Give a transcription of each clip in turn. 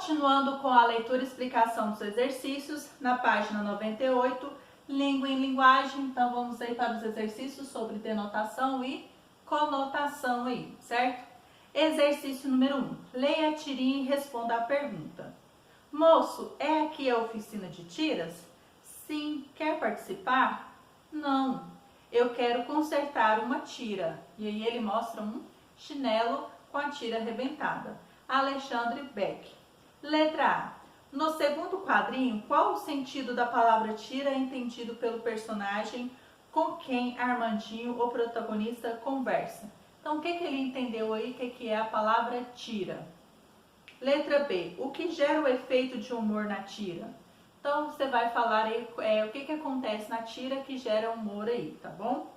Continuando com a leitura e explicação dos exercícios, na página 98, língua e linguagem. Então, vamos aí para os exercícios sobre denotação e conotação aí, certo? Exercício número 1. Leia a tirinha e responda a pergunta. Moço, é aqui a oficina de tiras? Sim. Quer participar? Não. Eu quero consertar uma tira. E aí ele mostra um chinelo com a tira arrebentada. Alexandre Beck. Letra A. No segundo quadrinho, qual o sentido da palavra tira entendido pelo personagem com quem Armandinho, o protagonista, conversa? Então, o que ele entendeu aí? O que é a palavra tira? Letra B. O que gera o efeito de humor na tira? Então, você vai falar aí o que acontece na tira que gera humor aí, tá bom?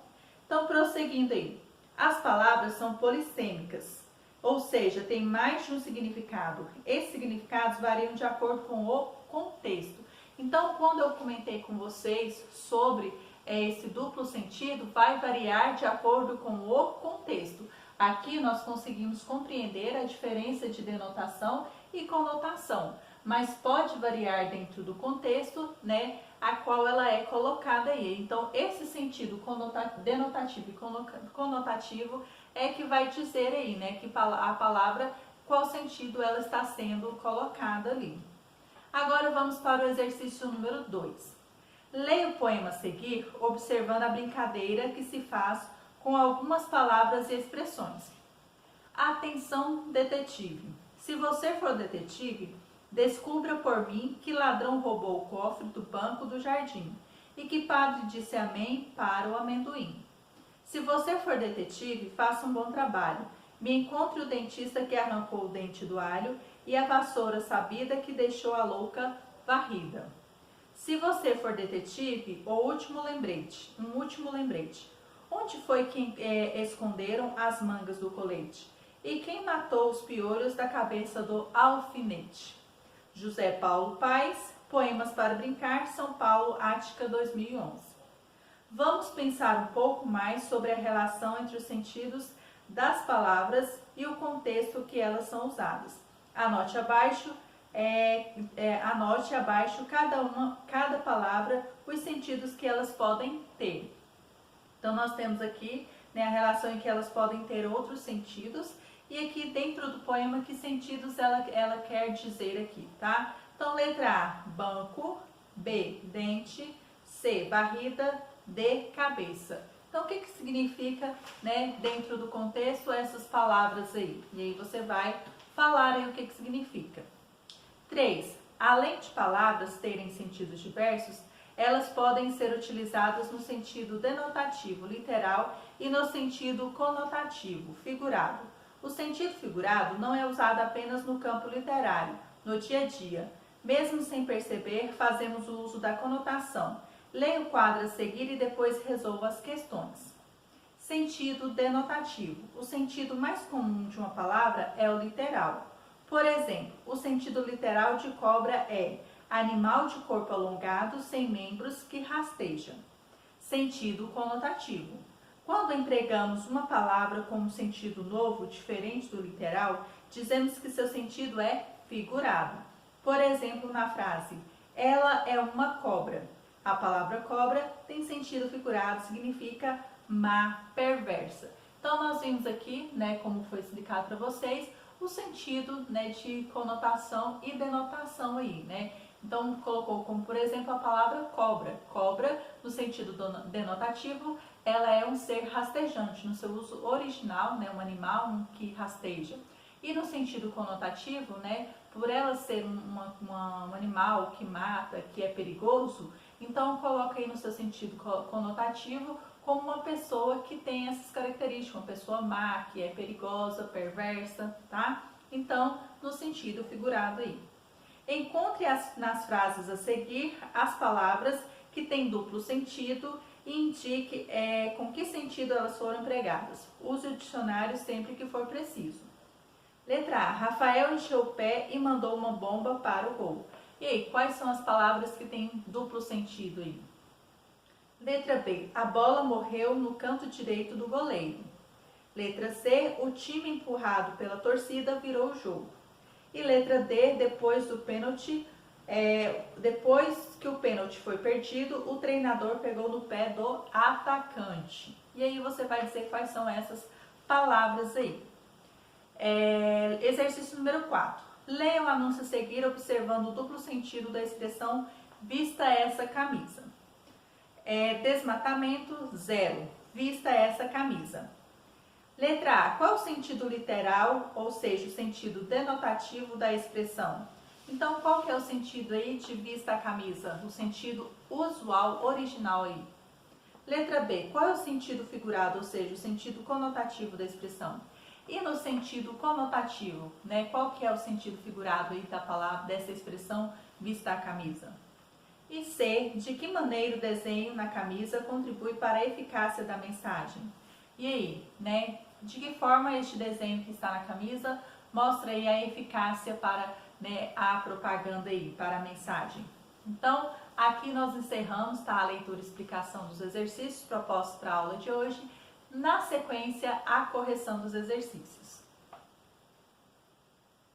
Então, prosseguindo aí. As palavras são polissêmicas, ou seja, tem mais de um significado. Esses significados variam de acordo com o contexto. Então, quando eu comentei com vocês sobre esse duplo sentido, vai variar de acordo com o contexto. Aqui nós conseguimos compreender a diferença de denotação e conotação, mas pode variar dentro do contexto, né, a qual ela é colocada aí. Então, esse sentido denotativo e conotativo é que vai dizer aí, né, que a palavra, qual sentido ela está sendo colocada ali. Agora vamos para o exercício número 2. Leia o poema a seguir, observando a brincadeira que se faz com algumas palavras e expressões. Atenção, detetive. Se você for detetive, descubra por mim que ladrão roubou o cofre do banco do jardim e que padre disse amém para o amendoim. Se você for detetive, faça um bom trabalho. Me encontre o dentista que arrancou o dente do alho e a vassoura sabida que deixou a louca varrida. Se você for detetive, um último lembrete. Onde foi que esconderam as mangas do colete? E quem matou os piolhos da cabeça do alfinete? José Paulo Paes, Poemas para Brincar, São Paulo, Ática, 2011. Vamos pensar um pouco mais sobre a relação entre os sentidos das palavras e o contexto que elas são usadas. Anote abaixo cada palavra, os sentidos que elas podem ter. Então, nós temos aqui, né, a relação em que elas podem ter outros sentidos e aqui dentro do poema que sentidos ela quer dizer aqui, tá? Então, letra A, banco, B, dente, C, varrida, D, cabeça. Então, o que significa, né, dentro do contexto essas palavras aí? E aí você vai falar aí o que significa. 3. Além de palavras terem sentidos diversos, elas podem ser utilizadas no sentido denotativo, literal, e no sentido conotativo, figurado. O sentido figurado não é usado apenas no campo literário, no dia a dia. Mesmo sem perceber, fazemos o uso da conotação. Leia o quadro a seguir e depois resolva as questões. Sentido denotativo. O sentido mais comum de uma palavra é o literal. Por exemplo, o sentido literal de cobra é animal de corpo alongado, sem membros, que rasteja. Sentido conotativo. Quando empregamos uma palavra com um sentido novo, diferente do literal, dizemos que seu sentido é figurado. Por exemplo, na frase, ela é uma cobra. A palavra cobra tem sentido figurado, significa má, perversa. Então, nós vimos aqui, né, como foi explicado para vocês, o sentido, né, de conotação e denotação aí, né? Então, colocou como, por exemplo, a palavra cobra. Cobra, no sentido denotativo, ela é um ser rastejante, no seu uso original, né, um animal que rasteja. E no sentido conotativo, né, por ela ser um animal que mata, que é perigoso, então coloca aí no seu sentido conotativo como uma pessoa que tem essas características, uma pessoa má, que é perigosa, perversa, tá? Então, no sentido figurado aí. Encontre nas frases a seguir as palavras que têm duplo sentido e indique com que sentido elas foram empregadas. Use o dicionário sempre que for preciso. Letra A. Rafael encheu o pé e mandou uma bomba para o gol. E aí, quais são as palavras que têm duplo sentido aí? Letra B. A bola morreu no canto direito do goleiro. Letra C. O time empurrado pela torcida virou o jogo. E letra D, depois do pênalti, depois que o pênalti foi perdido, o treinador pegou no pé do atacante. E aí você vai dizer quais são essas palavras aí. Exercício número 4. Leia o anúncio a seguir observando o duplo sentido da expressão vista essa camisa. Desmatamento, 0. Vista essa camisa. Letra A. Qual o sentido literal, ou seja, o sentido denotativo da expressão? Então, qual que é o sentido aí de vista a camisa? O sentido usual, original aí. Letra B. Qual é o sentido figurado, ou seja, o sentido conotativo da expressão? E no sentido conotativo, né? Qual que é o sentido figurado aí da palavra, dessa expressão vista a camisa? E C. De que maneira o desenho na camisa contribui para a eficácia da mensagem? E aí, né? De que forma este desenho que está na camisa mostra aí a eficácia para, né, a propaganda aí, para a mensagem? Então, aqui nós encerramos, tá, a leitura e explicação dos exercícios propostos para a aula de hoje. Na sequência, a correção dos exercícios.